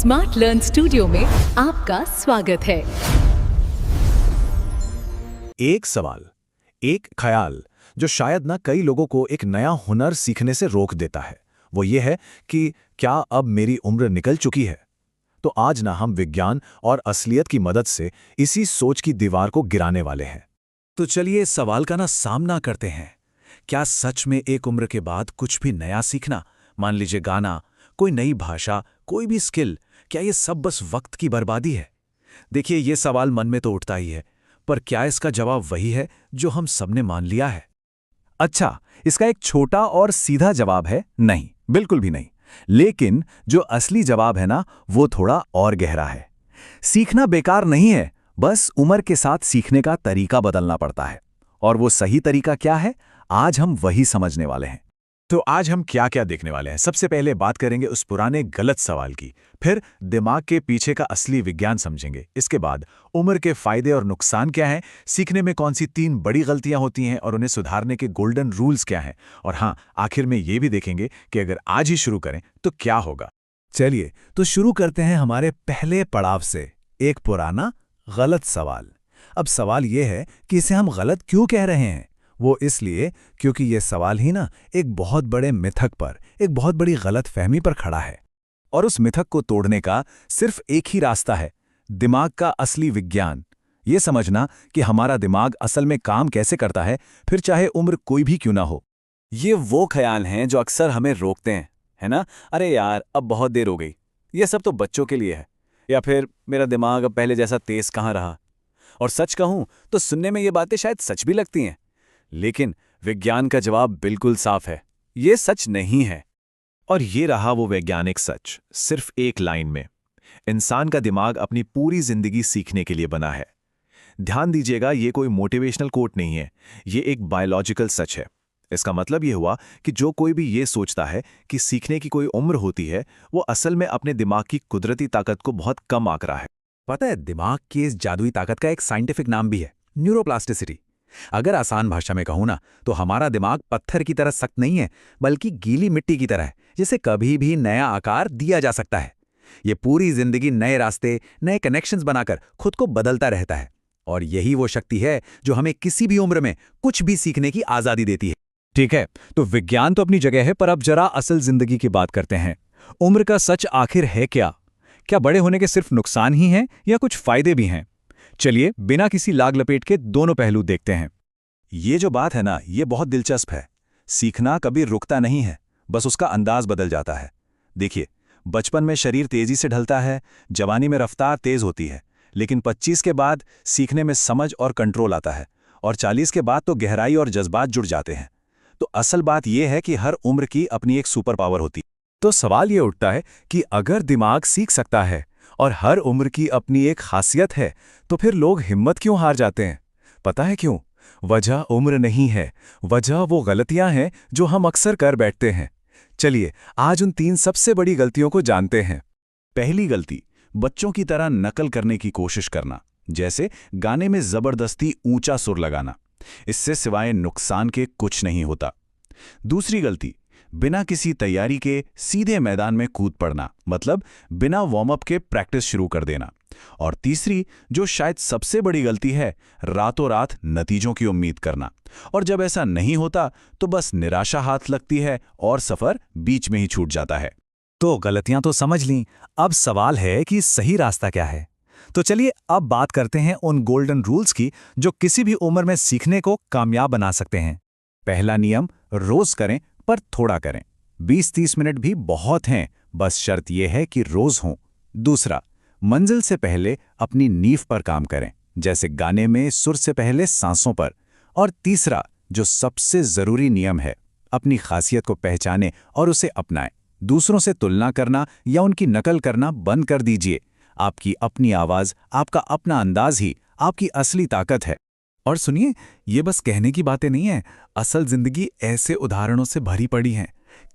Smart learn studio में आपका स्वागत है। एक सवाल, एक ख्याल जो शायद ना कई लोगों को एक नया हुनर सीखने से रोक देता है, वो ये है कि क्या अब मेरी उम्र निकल चुकी है? तो आज ना हम विज्ञान और असलियत की मदद से इसी सोच की दीवार को गिराने वाले हैं। तो चलिए इस सवाल का ना सामना करते हैं। क्या सच में एक उम्र के बाद कुछ भी नया सीखना, मान लीजिए गाना, कोई नई भाषा, कोई भी स्किल, क्या ये सब बस वक्त की बर्बादी है? देखिए, ये सवाल मन में तो उठता ही है, पर क्या इसका जवाब वही है जो हम सबने मान लिया है? अच्छा, इसका एक छोटा और सीधा जवाब है नहीं, बिल्कुल भी नहीं। लेकिन जो असली जवाब है ना, वो थोड़ा और गहरा है। सीखना बेकार नहीं है, बस उम्र के साथ सीखने का तरीका बदलना पड़ता है। और वो सही तरीका क्या है, आज हम वही समझने वाले हैं। तो आज हम क्या क्या देखने वाले हैं? सबसे पहले बात करेंगे उस पुराने गलत सवाल की, फिर दिमाग के पीछे का असली विज्ञान समझेंगे। इसके बाद उम्र के फायदे और नुकसान क्या हैं, सीखने में कौन सी 3 बड़ी गलतियां होती हैं और उन्हें सुधारने के गोल्डन रूल्स क्या हैं, और हाँ, आखिर में ये भी देखेंगे कि अगर आज ही शुरू करें तो क्या होगा। चलिए तो शुरू करते हैं हमारे पहले पड़ाव से, एक पुराना गलत सवाल। अब सवाल यह है कि इसे हम गलत क्यों कह रहे हैं। वो इसलिए क्योंकि ये सवाल ही ना एक बहुत बड़े मिथक पर, एक बहुत बड़ी गलत फहमी पर खड़ा है। और उस मिथक को तोड़ने का सिर्फ एक ही रास्ता है, दिमाग का असली विज्ञान। ये समझना कि हमारा दिमाग असल में काम कैसे करता है, फिर चाहे उम्र कोई भी क्यों ना हो। ये वो ख्याल हैं जो अक्सर हमें रोकते हैं, है ना? अरे यार, अब बहुत देर हो गई, ये सब तो बच्चों के लिए है। या फिर मेरा दिमाग अब पहले जैसा तेज कहाँ रहा। और सच कहूं तो सुनने में ये बातें शायद सच भी लगती हैं, लेकिन विज्ञान का जवाब बिल्कुल साफ है, ये सच नहीं है। और ये रहा वो वैज्ञानिक सच, सिर्फ एक लाइन में। इंसान का दिमाग अपनी पूरी जिंदगी सीखने के लिए बना है। ध्यान दीजिएगा, ये कोई मोटिवेशनल कोट नहीं है, ये एक बायोलॉजिकल सच है। इसका मतलब ये हुआ कि जो कोई भी ये सोचता है कि सीखने की कोई उम्र होती है, वो असल में अपने दिमाग की कुदरती ताकत को बहुत कम आंक रहा है। पता है, दिमाग की इस जादुई ताकत का एक साइंटिफिक नाम भी है, न्यूरोप्लास्टिसिटी। अगर आसान भाषा में कहूं ना, तो हमारा दिमाग पत्थर की तरह सख्त नहीं है, बल्कि गीली मिट्टी की तरह है, जिसे कभी भी नया आकार दिया जा सकता है। ये पूरी जिंदगी नए रास्ते, नए कनेक्शंस बनाकर खुद को बदलता रहता है। और यही वो शक्ति है जो हमें किसी भी उम्र में कुछ भी सीखने की आजादी देती है। ठीक है, तो विज्ञान तो अपनी जगह है, पर अब जरा असल जिंदगी की बात करते हैं। उम्र का सच आखिर है क्या? क्या बड़े होने के सिर्फ नुकसान ही हैं या कुछ फायदे भी हैं? चलिए बिना किसी लाग लपेट के दोनों पहलू देखते हैं। ये जो बात है ना, ये बहुत दिलचस्प है। सीखना कभी रुकता नहीं है, बस उसका अंदाज बदल जाता है। देखिए, बचपन में शरीर तेजी से ढलता है, जवानी में रफ्तार तेज होती है, लेकिन 25 के बाद सीखने में समझ और कंट्रोल आता है, और 40 के बाद तो गहराई और जज्बात जुड़ जाते हैं। तो असल बात यह है कि हर उम्र की अपनी एक सुपर पावर होती है। तो सवाल ये उठता है कि अगर दिमाग सीख सकता है और हर उम्र की अपनी एक खासियत है, तो फिर लोग हिम्मत क्यों हार जाते हैं? पता है क्यों? वजह उम्र नहीं है, वजह वो गलतियां हैं जो हम अक्सर कर बैठते हैं। चलिए आज उन 3 सबसे बड़ी गलतियों को जानते हैं। पहली गलती, बच्चों की तरह नकल करने की कोशिश करना, जैसे गाने में जबरदस्ती ऊंचा सुर लगाना। इससे सिवाय नुकसान के कुछ नहीं होता। दूसरी गलती, बिना किसी तैयारी के सीधे मैदान में कूद पड़ना, मतलब बिना वार्म अप के प्रैक्टिस शुरू कर देना। और तीसरी, जो शायद सबसे बड़ी गलती है, रातों रात नतीजों की उम्मीद करना। और जब ऐसा नहीं होता तो बस निराशा हाथ लगती है और सफर बीच में ही छूट जाता है। तो गलतियां तो समझ लीं, अब सवाल है कि सही रास्ता क्या है। तो चलिए अब बात करते हैं उन गोल्डन रूल्स की जो किसी भी उम्र में सीखने को कामयाब बना सकते हैं। पहला नियम, रोज करें पर थोड़ा करें। 20-30 मिनट भी बहुत हैं, बस शर्त यह है कि रोज हों। दूसरा, मंजिल से पहले अपनी नींव पर काम करें, जैसे गाने में सुर से पहले सांसों पर। और तीसरा, जो सबसे जरूरी नियम है, अपनी खासियत को पहचानें और उसे अपनाएं। दूसरों से तुलना करना या उनकी नकल करना बंद कर दीजिए। आपकी अपनी आवाज, आपका अपना अंदाज ही आपकी असली ताकत है। और सुनिए, ये बस कहने की बातें नहीं है, असल जिंदगी ऐसे उदाहरणों से भरी पड़ी है।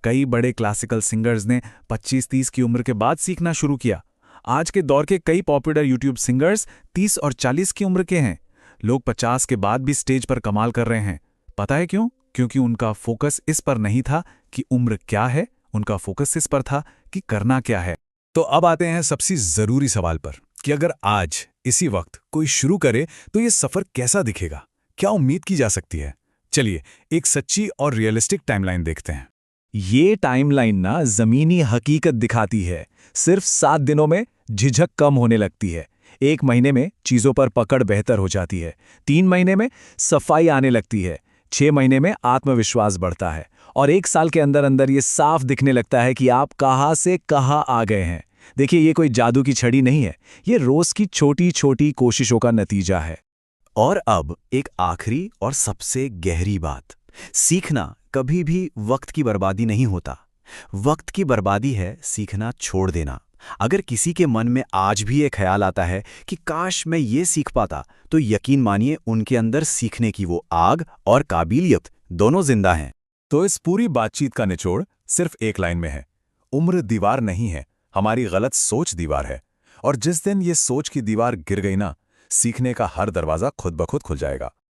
कई बड़े क्लासिकल सिंगर्स ने 25-30 की उम्र के बाद सीखना शुरू किया। आज के दौर के कई पॉपुलर यूट्यूब सिंगर्स 30 और 40 की उम्र के हैं। लोग 50 के बाद भी स्टेज पर कमाल कर रहे हैं। पता है क्यों? क्योंकि उनका फोकस इस पर नहीं था कि उम्र क्या है, उनका फोकस इस पर था कि करना क्या है। तो अब आते हैं सबसे जरूरी सवाल पर कि अगर आज इसी वक्त कोई शुरू करे तो ये सफर कैसा दिखेगा, क्या उम्मीद की जा सकती है। चलिए एक सच्ची और रियलिस्टिक टाइमलाइन देखते हैं। ये टाइमलाइन ना जमीनी हकीकत दिखाती है। सिर्फ 7 दिनों में झिझक कम होने लगती है, 1 महीने में चीजों पर पकड़ बेहतर हो जाती है, 3 महीने में सफाई आने लगती है, 6 महीने में आत्मविश्वास बढ़ता है और 1 साल के अंदर अंदर ये साफ दिखने लगता है कि आप कहाँ से कहाँ आ गए हैं। देखिए ये कोई जादू की छड़ी नहीं है, ये रोज की छोटी छोटी कोशिशों का नतीजा है। और अब एक आखिरी और सबसे गहरी बात, सीखना कभी भी वक्त की बर्बादी नहीं होता। वक्त की बर्बादी है सीखना छोड़ देना। अगर किसी के मन में आज भी ये ख्याल आता है कि काश मैं ये सीख पाता, तो यकीन मानिए उनके अंदर सीखने की वो आग और काबिलियत दोनों जिंदा हैं। तो इस पूरी बातचीत का निचोड़ सिर्फ एक लाइन में है, उम्र दीवार नहीं है, हमारी गलत सोच दीवार है। और जिस दिन ये सोच की दीवार गिर गई ना, सीखने का हर दरवाजा खुद ब खुद खुल जाएगा।